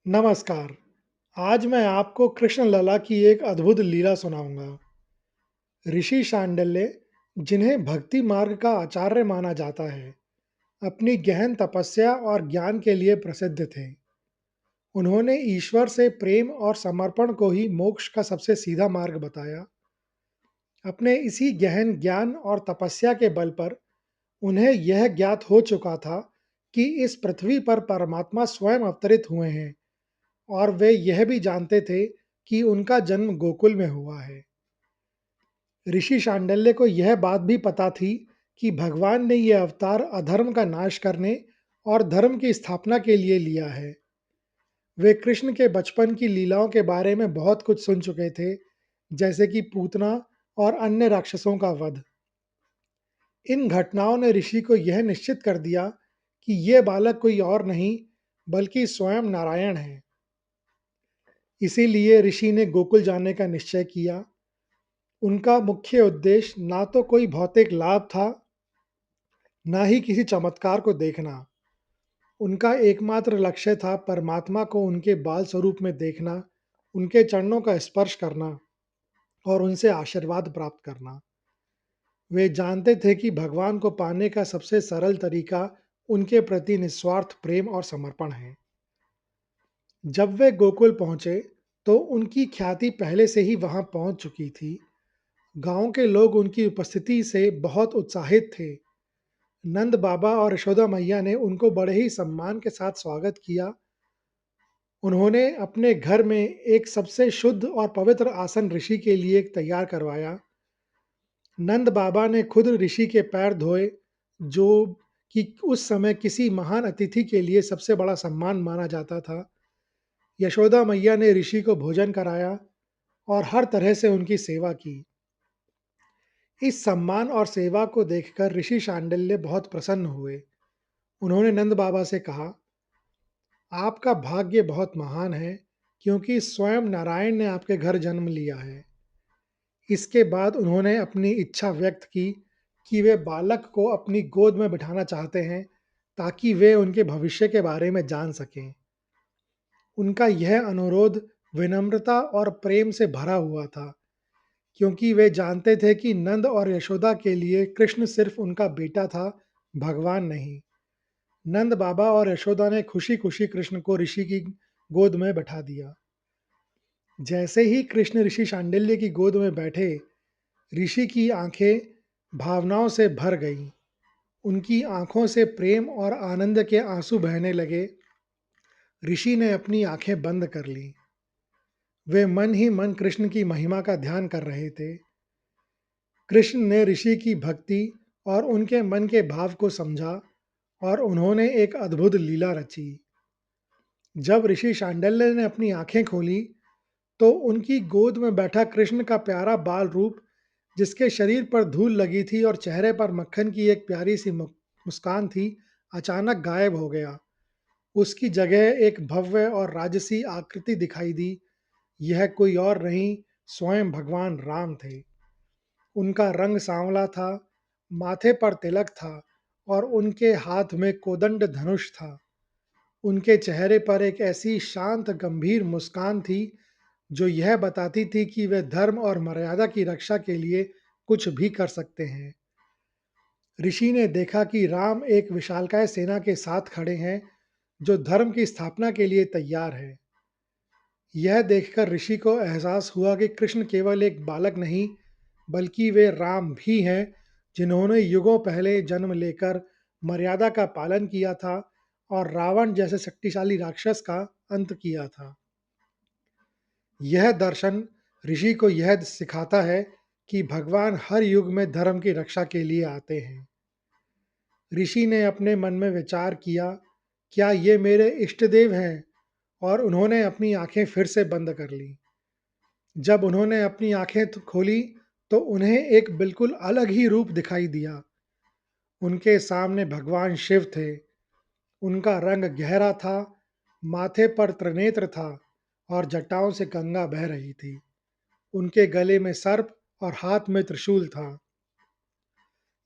नमस्कार। आज मैं आपको कृष्ण लला की एक अद्भुत लीला सुनाऊंगा। ऋषि शांडिल्य, जिन्हें भक्ति मार्ग का आचार्य माना जाता है, अपनी गहन तपस्या और ज्ञान के लिए प्रसिद्ध थे। उन्होंने ईश्वर से प्रेम और समर्पण को ही मोक्ष का सबसे सीधा मार्ग बताया। अपने इसी गहन ज्ञान और तपस्या के बल पर उन्हें यह ज्ञात हो चुका था कि इस पृथ्वी पर परमात्मा स्वयं अवतरित हुए हैं, और वे यह भी जानते थे कि उनका जन्म गोकुल में हुआ है। ऋषि शांडिल्य को यह बात भी पता थी कि भगवान ने यह अवतार अधर्म का नाश करने और धर्म की स्थापना के लिए लिया है। वे कृष्ण के बचपन की लीलाओं के बारे में बहुत कुछ सुन चुके थे, जैसे कि पूतना और अन्य राक्षसों का वध। इन घटनाओं ने ऋषि को यह निश्चित कर दिया कि यह बालक कोई और नहीं, बल्कि स्वयं नारायण है। इसीलिए ऋषि ने गोकुल जाने का निश्चय किया। उनका मुख्य उद्देश्य ना तो कोई भौतिक लाभ था, ना ही किसी चमत्कार को देखना। उनका एकमात्र लक्ष्य था परमात्मा को उनके बाल स्वरूप में देखना, उनके चरणों का स्पर्श करना और उनसे आशीर्वाद प्राप्त करना। वे जानते थे कि भगवान को पाने का सबसे सरल तरीका उनके प्रति निस्वार्थ प्रेम और समर्पण है। जब वे गोकुल पहुंचे, तो उनकी ख्याति पहले से ही वहां पहुंच चुकी थी। गांव के लोग उनकी उपस्थिति से बहुत उत्साहित थे। नंद बाबा और यशोदा मैया ने उनको बड़े ही सम्मान के साथ स्वागत किया। उन्होंने अपने घर में एक सबसे शुद्ध और पवित्र आसन ऋषि के लिए तैयार करवाया। नंद बाबा ने खुद ऋषि के पैर धोए, जो कि उस समय किसी महान अतिथि के लिए सबसे बड़ा सम्मान माना जाता था। यशोदा मैया ने ऋषि को भोजन कराया और हर तरह से उनकी सेवा की। इस सम्मान और सेवा को देखकर ऋषि शांडिल्य बहुत प्रसन्न हुए। उन्होंने नंद बाबा से कहा, आपका भाग्य बहुत महान है, क्योंकि स्वयं नारायण ने आपके घर जन्म लिया है। इसके बाद उन्होंने अपनी इच्छा व्यक्त की कि वे बालक को अपनी गोद में बिठाना चाहते हैं, ताकि वे उनके भविष्य के बारे में जान सकें। उनका यह अनुरोध विनम्रता और प्रेम से भरा हुआ था, क्योंकि वे जानते थे कि नंद और यशोदा के लिए कृष्ण सिर्फ उनका बेटा था, भगवान नहीं। नंद बाबा और यशोदा ने खुशी खुशी कृष्ण को ऋषि की गोद में बैठा दिया। जैसे ही कृष्ण ऋषि शांडिल्य की गोद में बैठे, ऋषि की आंखें भावनाओं से भर गईं। उनकी आंखों से प्रेम और आनंद के आंसू बहने लगे। ऋषि ने अपनी आंखें बंद कर लीं। वे मन ही मन कृष्ण की महिमा का ध्यान कर रहे थे। कृष्ण ने ऋषि की भक्ति और उनके मन के भाव को समझा, और उन्होंने एक अद्भुत लीला रची। जब ऋषि शांडिल्य ने अपनी आंखें खोली, तो उनकी गोद में बैठा कृष्ण का प्यारा बाल रूप, जिसके शरीर पर धूल लगी थी और चेहरे पर मक्खन की एक प्यारी सी मुस्कान थी, अचानक गायब हो गया। उसकी जगह एक भव्य और राजसी आकृति दिखाई दी। यह कोई और नहीं, स्वयं भगवान राम थे। उनका रंग सांवला था, माथे पर तिलक था और उनके हाथ में कोदंड धनुष था। उनके चेहरे पर एक ऐसी शांत गंभीर मुस्कान थी, जो यह बताती थी कि वे धर्म और मर्यादा की रक्षा के लिए कुछ भी कर सकते हैं। ऋषि ने देखा कि राम एक विशालकाय सेना के साथ खड़े हैं, जो धर्म की स्थापना के लिए तैयार है। यह देखकर ऋषि को एहसास हुआ कि कृष्ण केवल एक बालक नहीं, बल्कि वे राम भी हैं, जिन्होंने युगों पहले जन्म लेकर मर्यादा का पालन किया था और रावण जैसे शक्तिशाली राक्षस का अंत किया था। यह दर्शन ऋषि को यह सिखाता है कि भगवान हर युग में धर्म की रक्षा के लिए आते हैं। ऋषि ने अपने मन में विचार किया, क्या ये मेरे इष्ट देव हैं? और उन्होंने अपनी आंखें फिर से बंद कर लीं। जब उन्होंने अपनी आंखें खोली, तो उन्हें एक बिल्कुल अलग ही रूप दिखाई दिया। उनके सामने भगवान शिव थे। उनका रंग गहरा था, माथे पर त्रिनेत्र था और जटाओं से गंगा बह रही थी। उनके गले में सर्प और हाथ में त्रिशूल था।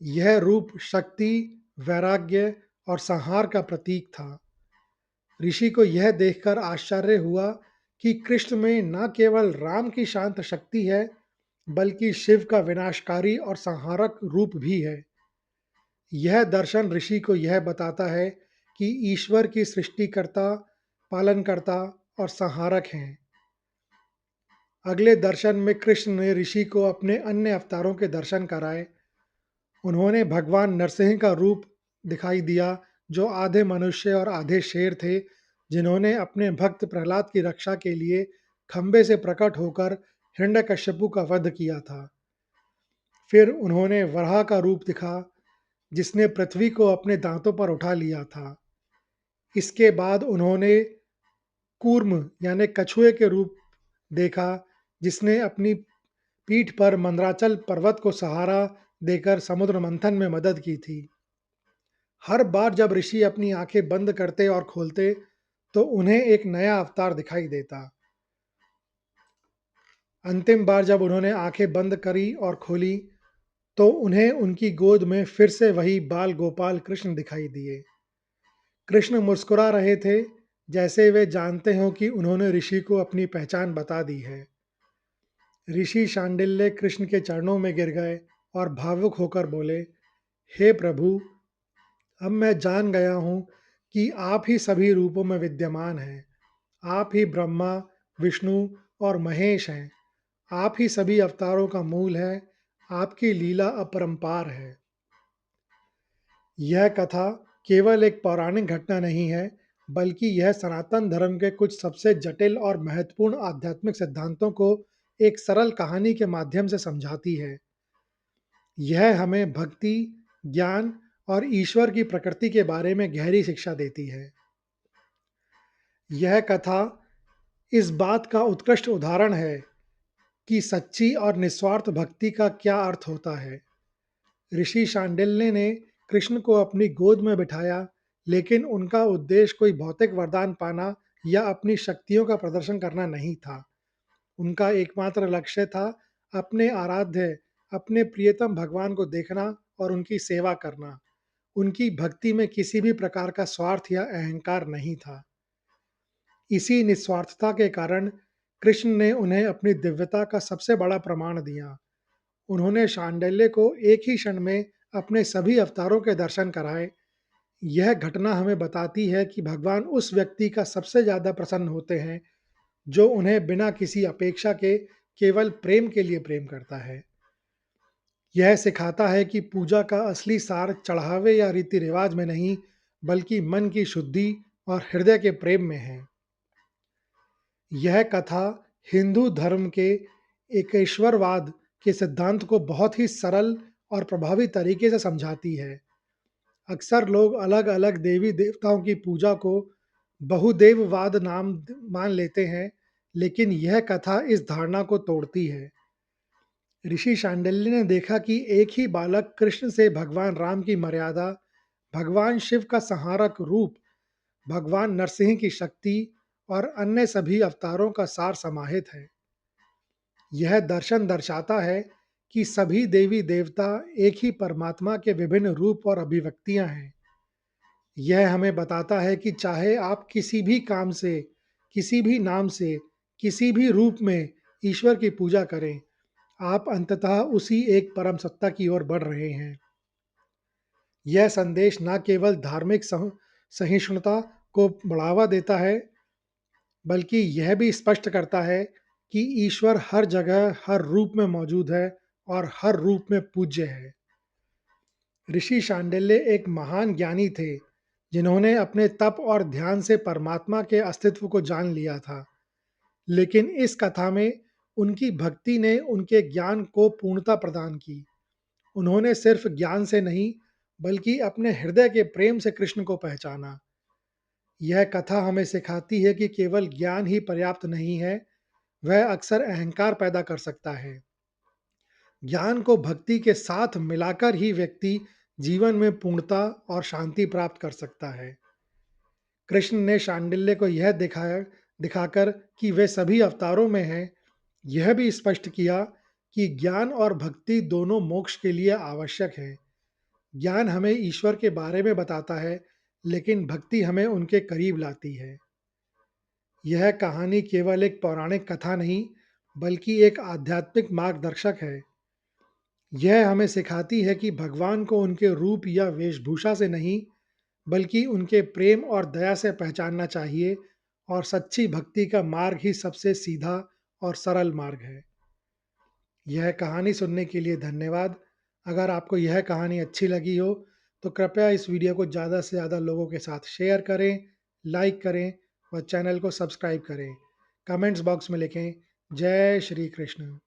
यह रूप शक्ति, वैराग्य और संहार का प्रतीक था। ऋषि को यह देखकर आश्चर्य हुआ कि कृष्ण में न केवल राम की शांत शक्ति है, बल्कि शिव का विनाशकारी और संहारक रूप भी है। यह दर्शन ऋषि को यह बताता है कि ईश्वर की सृष्टिकर्ता, पालनकर्ता और संहारक हैं। अगले दर्शन में कृष्ण ने ऋषि को अपने अन्य अवतारों के दर्शन कराए। उन्होंने भगवान नरसिंह का रूप दिखाई दिया, जो आधे मनुष्य और आधे शेर थे, जिन्होंने अपने भक्त प्रहलाद की रक्षा के लिए खंबे से प्रकट होकर हिरण्यकश्यपु का वध किया था। फिर उन्होंने वराह का रूप दिखा, जिसने पृथ्वी को अपने दांतों पर उठा लिया था। इसके बाद उन्होंने कूर्म यानी कछुए के रूप देखा, जिसने अपनी पीठ पर मंदराचल पर्वत को सहारा देकर समुद्र मंथन में मदद की थी। हर बार जब ऋषि अपनी आंखें बंद करते और खोलते, तो उन्हें एक नया अवतार दिखाई देता। अंतिम बार जब उन्होंने आंखें बंद करी और खोली, तो उन्हें उनकी गोद में फिर से वही बाल गोपाल कृष्ण दिखाई दिए। कृष्ण मुस्कुरा रहे थे, जैसे वे जानते हों कि उन्होंने ऋषि को अपनी पहचान बता दी है। ऋषि शांडिल्य कृष्ण के चरणों में गिर गए और भावुक होकर बोले, हे प्रभु, अब मैं जान गया हूँ कि आप ही सभी रूपों में विद्यमान हैं। आप ही ब्रह्मा, विष्णु और महेश हैं। आप ही सभी अवतारों का मूल है। आपकी लीला अपरंपार है। यह कथा केवल एक पौराणिक घटना नहीं है, बल्कि यह सनातन धर्म के कुछ सबसे जटिल और महत्वपूर्ण आध्यात्मिक सिद्धांतों को एक सरल कहानी के माध्यम से समझाती है। यह हमें भक्ति, ज्ञान और ईश्वर की प्रकृति के बारे में गहरी शिक्षा देती है। यह कथा इस बात का उत्कृष्ट उदाहरण है कि सच्ची और निस्वार्थ भक्ति का क्या अर्थ होता है। ऋषि शांडिल्य ने कृष्ण को अपनी गोद में बिठाया, लेकिन उनका उद्देश्य कोई भौतिक वरदान पाना या अपनी शक्तियों का प्रदर्शन करना नहीं था। उनका एकमात्र लक्ष्य था अपने आराध्य, अपने प्रियतम भगवान को देखना और उनकी सेवा करना। उनकी भक्ति में किसी भी प्रकार का स्वार्थ या अहंकार नहीं था। इसी निस्वार्थता के कारण कृष्ण ने उन्हें अपनी दिव्यता का सबसे बड़ा प्रमाण दिया। उन्होंने शांडिल्य को एक ही क्षण में अपने सभी अवतारों के दर्शन कराए। यह घटना हमें बताती है कि भगवान उस व्यक्ति का सबसे ज़्यादा प्रसन्न होते हैं, जो उन्हें बिना किसी अपेक्षा के केवल प्रेम के लिए प्रेम करता है। यह सिखाता है कि पूजा का असली सार चढ़ावे या रीति रिवाज में नहीं, बल्कि मन की शुद्धि और हृदय के प्रेम में है। यह कथा हिंदू धर्म के एकेश्वरवाद के सिद्धांत को बहुत ही सरल और प्रभावी तरीके से समझाती है। अक्सर लोग अलग-अलग देवी देवताओं की पूजा को बहुदेववाद नाम मान लेते हैं, लेकिन यह कथा इस धारणा को तोड़ती है। ऋषि शांडिल्य ने देखा कि एक ही बालक कृष्ण से भगवान राम की मर्यादा, भगवान शिव का संहारक रूप, भगवान नरसिंह की शक्ति और अन्य सभी अवतारों का सार समाहित है। यह दर्शन दर्शाता है कि सभी देवी देवता एक ही परमात्मा के विभिन्न रूप और अभिव्यक्तियां हैं। यह हमें बताता है कि चाहे आप किसी भी काम से, किसी भी नाम से, किसी भी रूप में ईश्वर की पूजा करें, आप अंततः उसी एक परम सत्ता की ओर बढ़ रहे हैं। यह संदेश न केवल धार्मिक सहिष्णुता को बढ़ावा देता है, बल्कि यह भी स्पष्ट करता है कि ईश्वर हर जगह, हर रूप में मौजूद है और हर रूप में पूज्य है। ऋषि शांडिल्य एक महान ज्ञानी थे, जिन्होंने अपने तप और ध्यान से परमात्मा के अस्तित्व को जान लिया था। लेकिन इस कथा में उनकी भक्ति ने उनके ज्ञान को पूर्णता प्रदान की। उन्होंने सिर्फ ज्ञान से नहीं, बल्कि अपने हृदय के प्रेम से कृष्ण को पहचाना। यह कथा हमें सिखाती है कि केवल ज्ञान ही पर्याप्त नहीं है, वह अक्सर अहंकार पैदा कर सकता है। ज्ञान को भक्ति के साथ मिलाकर ही व्यक्ति जीवन में पूर्णता और शांति प्राप्त कर सकता है। कृष्ण ने शांडिल्य को यह दिखाकर कि वे सभी अवतारों में हैं, यह भी स्पष्ट किया कि ज्ञान और भक्ति दोनों मोक्ष के लिए आवश्यक हैं। ज्ञान हमें ईश्वर के बारे में बताता है, लेकिन भक्ति हमें उनके करीब लाती है। यह कहानी केवल एक पौराणिक कथा नहीं, बल्कि एक आध्यात्मिक मार्गदर्शक है। यह हमें सिखाती है कि भगवान को उनके रूप या वेशभूषा से नहीं, बल्कि उनके प्रेम और दया से पहचानना चाहिए, और सच्ची भक्ति का मार्ग ही सबसे सीधा और सरल मार्ग है। यह कहानी सुनने के लिए धन्यवाद। अगर आपको यह कहानी अच्छी लगी हो, तो कृपया इस वीडियो को ज़्यादा से ज़्यादा लोगों के साथ शेयर करें, लाइक करें और चैनल को सब्सक्राइब करें। कमेंट्स बॉक्स में लिखें, जय श्री कृष्ण।